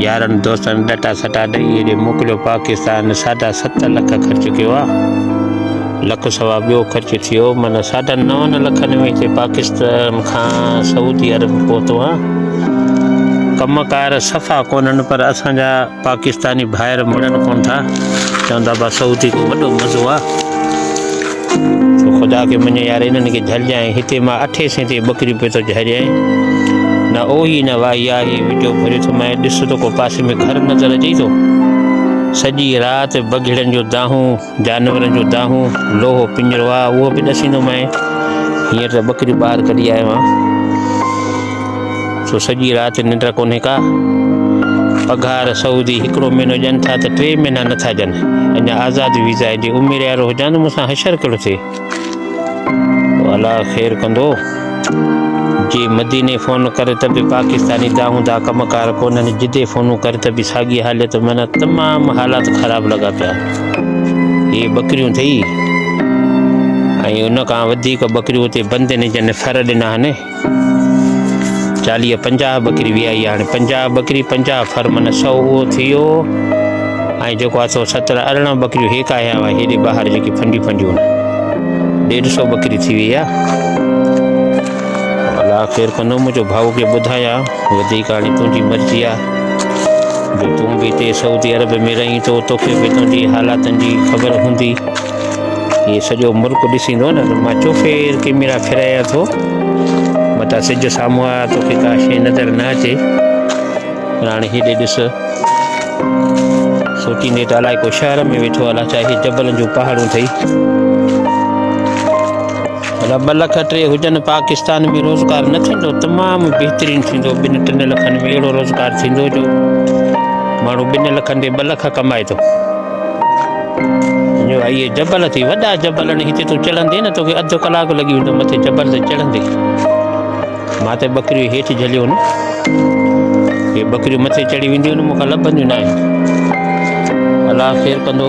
यारनि दोस्तनि डटा सटा ॾेई हेॾे मोकिलियो पाकिस्तान। 7.5 लख ख़र्च कयो आहे, लख सवा ॿियो ख़र्च थियो, माना 9.5 लखनि में हिते पाकिस्तान खां सऊदी अरब पहुतो आहे। कमकार सफ़ा कोन्हनि, पर असांजा पाकिस्तानी भाइर मुड़नि कोन था, चवंदा बा सऊदी को वॾो मज़ो आहे। तो ख़ुदा खे मञे यार, इन्हनि खे झलिजांइ। हिते मां 8 ते बकरियूं पियो थो झरियां, न ओही न वाही आहे। वीडियो भरियो थो मैं, ॾिस तो को पासे में घर नज़र अचे थो। सॼी राति बघिड़नि जो दाहूं, जानवरनि जो दाहूं, लोहो पिंजरो आहे, उहो बि ॾसींदो मैं। हींअर त बकरियूं ॿाहिरि कढी आयो आहियां, सो सॼी राति निंड कोन्हे का। पघार सऊदी 1 महीनो ॾियनि था त 3 महीना नथा ॾियनि। अञा आज़ादु वीज़ा जे उमिरि वारो हुजां त मूंसां हशर कहिड़ो थिए। अलाह ख़ैर कंदो। जे मदीने फ़ोन करे त बि पाकिस्तानी दाहूं दा कमकार कोन्हनि, जिदे फ़ोनूं करे त बि साॻी हालत, माना तमामु हालात ख़राब लॻा पिया। इहे बकरियूं थी, ऐं उन खां वधीक बकरियूं हुते बंदियुनि जन फर ॾिना आहिनि। 40-50 बकरी वियाई आहे। हाणे 50 बकरी 50 फर, माना 100 उहो थी वियो। ऐं जेको आहे सो 17-18 बकरियूं हेका आया हुआ, हेॾे ॿाहिरि जेकी फंडियूं आहिनि, 150 बकरी थी वई आहे। अलाह ख़ैर कंदो। मुंहिंजो भाउ खे ॿुधायां, वधीक हाणे तुंहिंजी मर्ज़ी आहे, जो तूं बि हिते सऊदी अरब में रहीं थो, तोखे बि तुंहिंजी हालातनि जी ख़बर हूंदी। इहे सॼो मुल्क ॾिसींदो न, मां चोफेर कैमरा फिरायां थो, मथां सिज साम्हूं आहे, तोखे का शइ नज़र न अचे। हाणे हेॾे ॾिस, सोचींदे त अलाए को शहर में वेठो अलाए, चाहे जबलनि जूं पहाड़ूं अथई। 2 लख 3 हुजनि पाकिस्तान में, रोज़गार न थींदो, तमामु बहितरीनु थींदो। 2-3 लखनि में अहिड़ो रोज़गार थींदो जो माण्हू 2 लखनि ते 2 लख कमाए थो। इहे जबल थी वॾा जबल आहिनि, हिते तूं चढ़ंदे न, तोखे 1/2 कलाक लॻी वेंदो मथे जबल ते चढ़ंदे। मां त बकरियूं हेठि झलियो न, इहे बकरियूं मथे चढ़ी वेंदियूं आहिनि, मूंखां लभंदियूं न आहिनि। अलाह ख़ैर कंदो,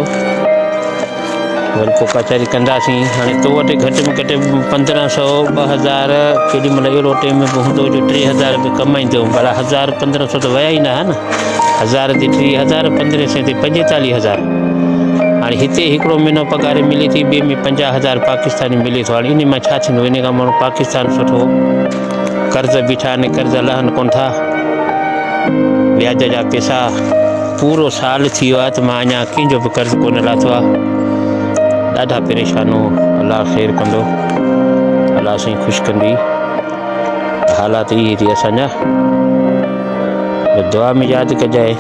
वरी पोइ कचहरी कंदासीं। हाणे तो वटि घटि में घटि 1500 2000, केॾी महिल अहिड़ो टाइम में बि हूंदो जो 3000 बि कमाईंदो, भला 1000-1500 त विया ई न हा न। 1000 ते 3000, 1500 ते 45,000। हाणे हिते 1 महीनो पघार मिले थी, ॿिए में 50,000 पाकिस्तानी मिले थो। हाणे इन मां छा थींदो? इन खां माण्हू पाकिस्तान सुठो। कर्ज़ बीठा आहिनि, कर्ज़ लहनि कोन था, व्याज जा पैसा। पूरो साल थी वियो आहे त मां अञा कंहिंजो बि कर्ज़ु कोन लाथो आहे। ॾाढा परेशान हो। अलाह ख़ैर कंदो, अलाह साईं ख़ुशि कंदी। हालात इहे थी असांजा, दुआ में यादि कजांइ।